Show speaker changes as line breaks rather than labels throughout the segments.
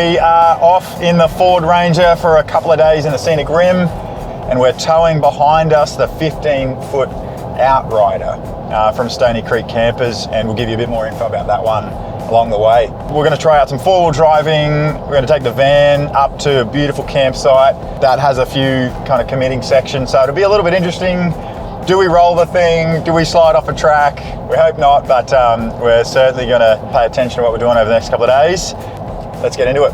We are off in the Ford Ranger for a couple of days in the Scenic Rim, and we're towing behind us the 15-foot Outrider from Stony Creek Campers, and we'll give you a bit more info about that one along the way. We're going to try out some four-wheel driving. We're going to take the van up to a beautiful campsite that has a few kind of committing sections, so it'll be a little bit interesting. Do we roll the thing? Do we slide off a track? We hope not, but we're certainly going to pay attention to what we're doing over the next couple of days. Let's get into it.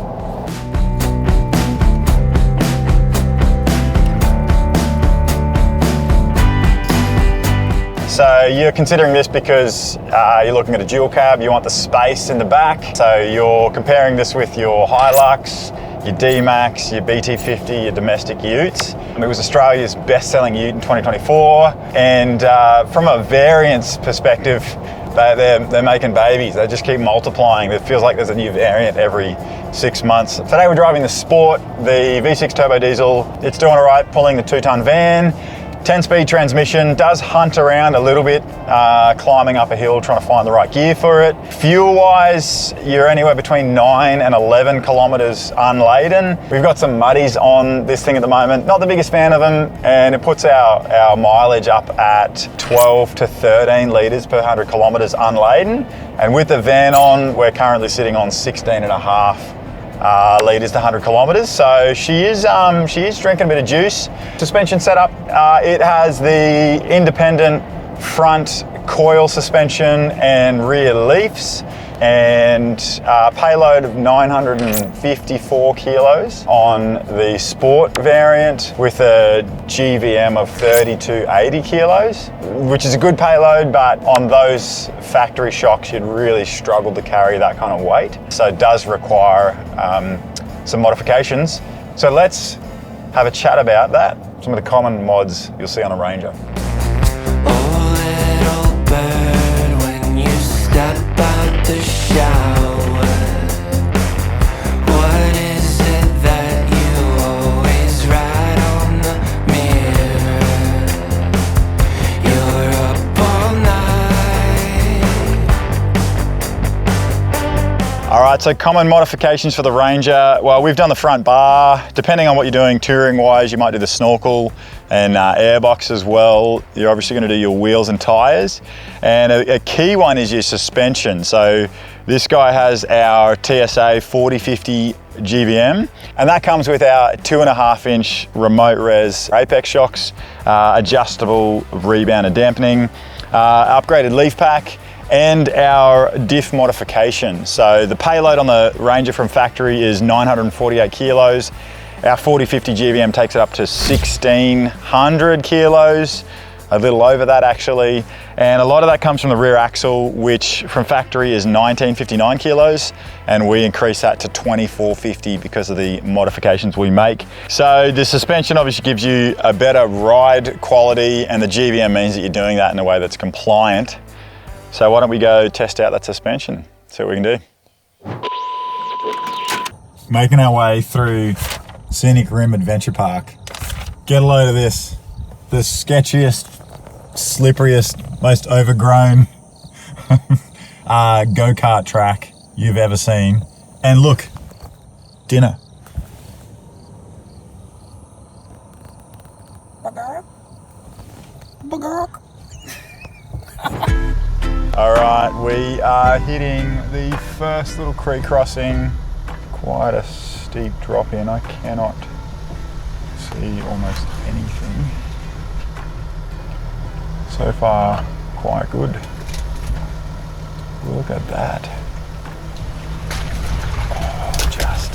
So you're considering this because you're looking at a dual cab, you want the space in the back. So you're comparing this with your Hilux, your D-Max, your BT50, your domestic utes. It was Australia's best-selling ute in 2024. And from a variance perspective, they're making babies. They just keep multiplying. It feels like there's a new variant every 6 months. Today we're driving the Sport, the V6 turbo diesel. It's doing all right, pulling the 2-ton van. 10-speed transmission, does hunt around a little bit, climbing up a hill, trying to find the right gear for it. Fuel-wise, you're anywhere between 9 and 11 kilometers unladen. We've got some muddies on this thing at the moment. Not the biggest fan of them, and it puts our mileage up at 12 to 13 litres per 100 kilometers unladen. And with the van on, we're currently sitting on 16.5 litres to 100 kilometres, so she is drinking a bit of juice. Suspension setup, it has the independent front coil suspension and rear leafs, and payload of 954 kilos on the Sport variant with a GVM of 3280 kilos, which is a good payload, but on those factory shocks you'd really struggle to carry that kind of weight. So it does require some modifications. So let's have a chat about that. Some of the common mods you'll see on a Ranger.
The shower. What is it that you always write on the mirror? You're up all night.
All right, so common modifications for the Ranger. Well, we've done the front bar. Depending on what you're doing touring wise, you might do the snorkel and airbox as well. You're obviously going to do your wheels and tyres. And a key one is your suspension. So this guy has our TSA 4050 GVM, and that comes with our 2.5-inch remote res apex shocks, adjustable rebound and dampening, upgraded leaf pack, and our diff modification. So the payload on the Ranger from factory is 948 kilos. Our 4050 GVM takes it up to 1600 kilos, a little over that actually. And a lot of that comes from the rear axle, which from factory is 1959 kilos, and we increase that to 2450 because of the modifications we make. So the suspension obviously gives you a better ride quality, and the GVM means that you're doing that in a way that's compliant. So why don't we go test out that suspension, see what we can do. Making our way through Scenic Rim Adventure Park. Get a load of this. The sketchiest, slipperiest, most overgrown go-kart track you've ever seen. And look, dinner. All right, we are hitting the first little creek crossing. Quite a steep drop in. I cannot see almost anything. So far, quite good. Look at that. Oh, just.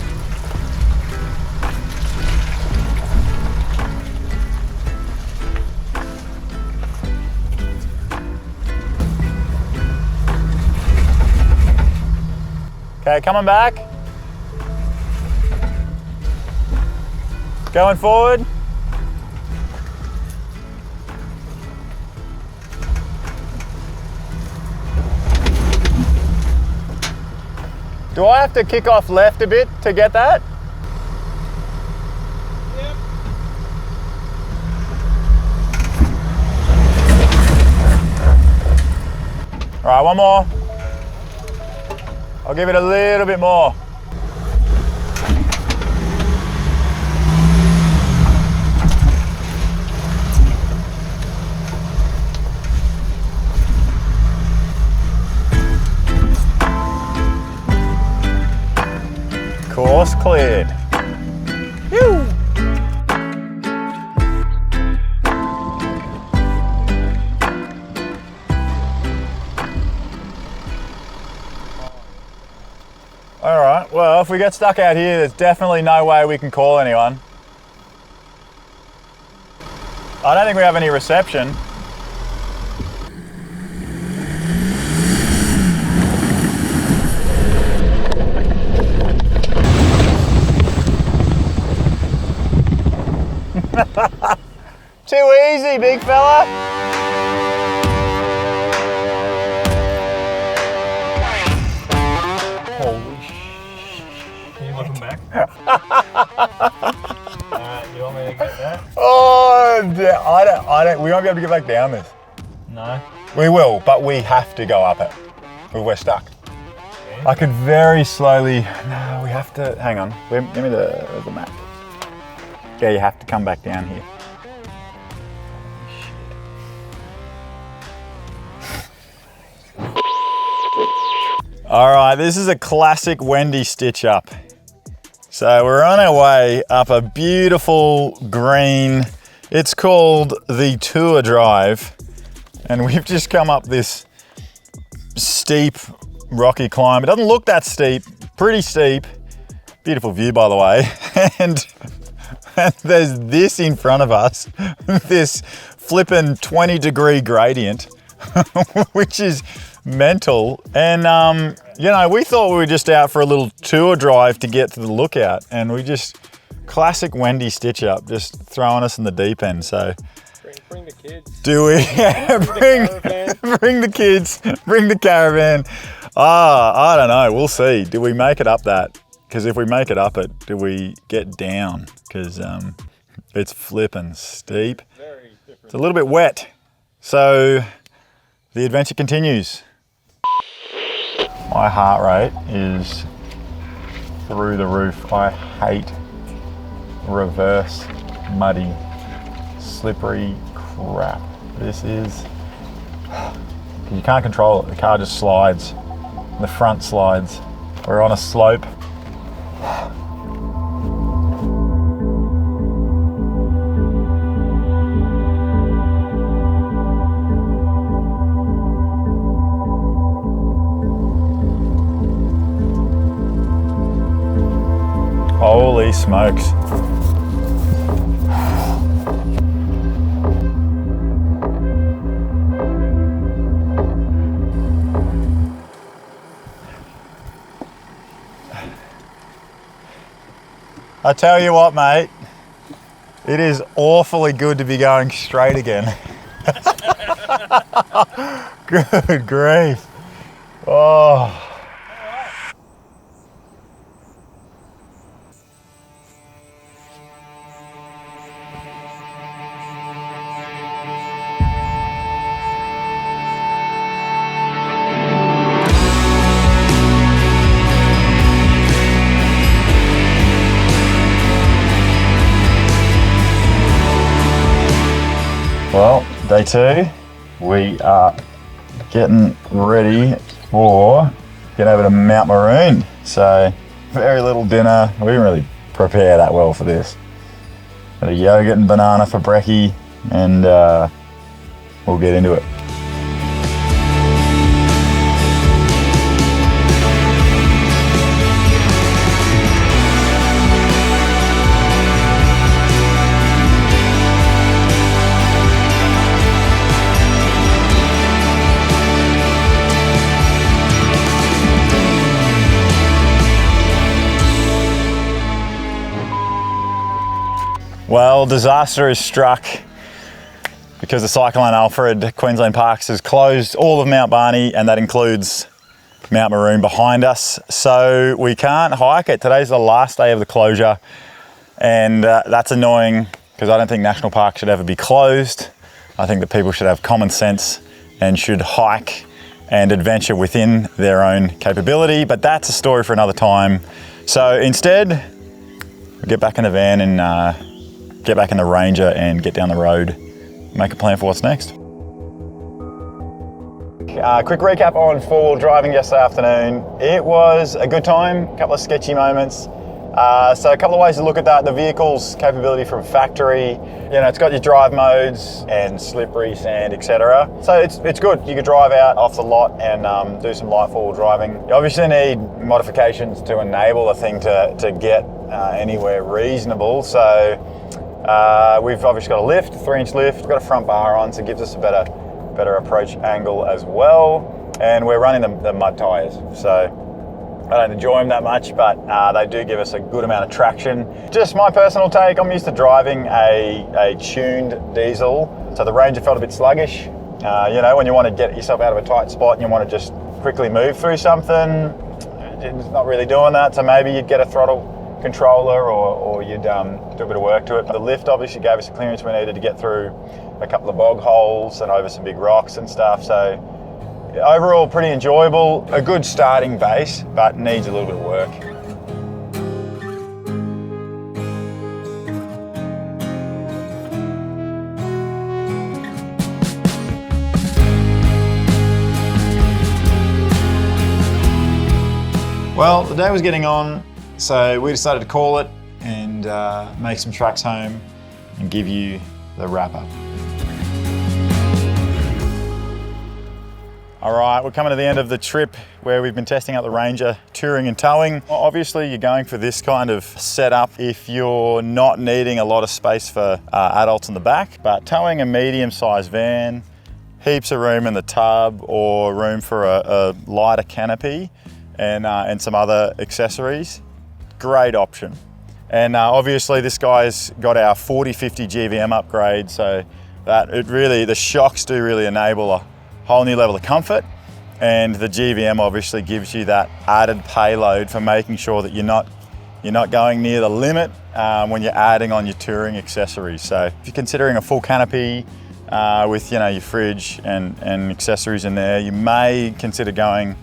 Okay, coming back. Going forward. Do I have to kick off left a bit to get that?
Yep.
All right, one more. I'll give it a little bit more. it. Woo! All right, well, if we get stuck out here, there's definitely no way we can call anyone. I don't think we have any reception. Too easy, big fella. Holy
Can you look them back? You want me to get that?
Oh, I don't, we won't be able to get back down this.
No.
We will, but we have to go up it. We're stuck.
Okay.
I could very slowly, no, we have to, hang on, give me the map. Yeah, you have to come back down here. All right, this is a classic Wendy stitch up. So we're on our way up a beautiful green, it's called the Tour Drive. And we've just come up this steep, rocky climb. It doesn't look that steep, pretty steep. Beautiful view, by the way. And there's this in front of us, this flippin' 20-degree gradient, which is mental. And, you know, we thought we were just out for a little tour drive to get to the lookout, and we just, classic Wendy stitch up, just throwing us in the deep end. So,
Bring the kids.
do we? Yeah, bring the kids, bring the caravan. I don't know, we'll see. Do we make it up that? Because if we make it up it, do we get down? Because it's flipping steep.
Very different.
It's a little bit wet. So the adventure continues. My heart rate is through the roof. I hate reverse, muddy, slippery crap. This is, you can't control it. The car just slides. The front slides. We're on a slope. Holy smokes. I tell you what, mate, it is awfully good to be going straight again. Good grief. Oh. Well, day two, we are getting ready for getting over to Mount Maroon. So very little dinner. We didn't really prepare that well for this. Got a yogurt and banana for brekkie, and we'll get into it. Well, disaster is struck because the Cyclone Alfred Queensland Parks has closed all of Mount Barney, and that includes Mount Maroon behind us. So we can't hike it. Today's the last day of the closure, and that's annoying because I don't think national parks should ever be closed. I think that people should have common sense and should hike and adventure within their own capability, but that's a story for another time. So instead, we get back in the van and get back in the Ranger and get down the road, make a plan for what's next. Quick recap on four-wheel driving yesterday afternoon. It was a good time, a couple of sketchy moments. So a couple of ways to look at that. The vehicle's capability from factory, it's got your drive modes and slippery, sand, etc. So it's good. You can drive out off the lot and do some light four-wheel driving. You obviously need modifications to enable the thing to get anywhere reasonable. So we've obviously got a lift, 3-inch lift. We've got a front bar on, so it gives us a better approach angle as well. And we're running the mud tyres. So I don't enjoy them that much, but they do give us a good amount of traction. Just my personal take, I'm used to driving a tuned diesel, so the Ranger felt a bit sluggish. When you want to get yourself out of a tight spot and you want to just quickly move through something, it's not really doing that, so maybe you'd get a throttle controller or you'd do a bit of work to it. The lift obviously gave us the clearance we needed to get through a couple of bog holes and over some big rocks and stuff, so overall pretty enjoyable, a good starting base, but needs a little bit of work. Well, the day was getting on, so we decided to call it and make some tracks home and give you the wrap up. All right, we're coming to the end of the trip where we've been testing out the Ranger, touring and towing. Well, obviously, you're going for this kind of setup if you're not needing a lot of space for adults in the back, but towing a medium-sized van, heaps of room in the tub or room for a lighter canopy and some other accessories, great option. And obviously, this guy's got our 4050 GVM upgrade, so that the shocks do really enable a whole new level of comfort, and the GVM obviously gives you that added payload for making sure that you're not going near the limit when you're adding on your touring accessories. So if you're considering a full canopy with your fridge and accessories in there, you may consider going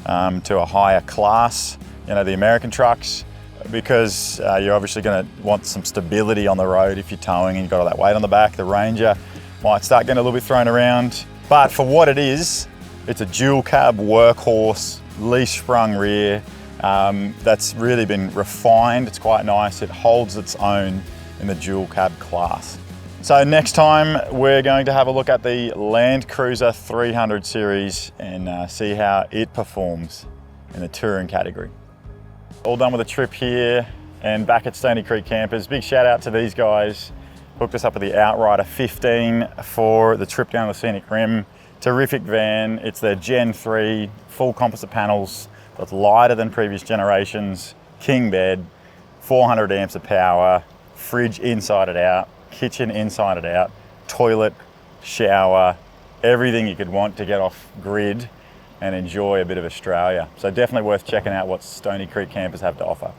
to a higher class, the American trucks, because you're obviously going to want some stability on the road if you're towing and you've got all that weight on the back. The Ranger might start getting a little bit thrown around. But for what it is, it's a dual cab workhorse, leaf sprung rear, that's really been refined. It's quite nice. It holds its own in the dual cab class. So next time we're going to have a look at the Land Cruiser 300 series and see how it performs in the touring category. All done with a trip here and back at Stony Creek Campers. Big shout out to these guys. Hooked us up with the Outrider 15 for the trip down the Scenic Rim. Terrific van. It's their Gen 3, full composite panels. It's lighter than previous generations. King bed, 400 amps of power, fridge inside and out, kitchen inside and out, toilet, shower, everything you could want to get off grid and enjoy a bit of Australia. So definitely worth checking out what Stony Creek Campers have to offer.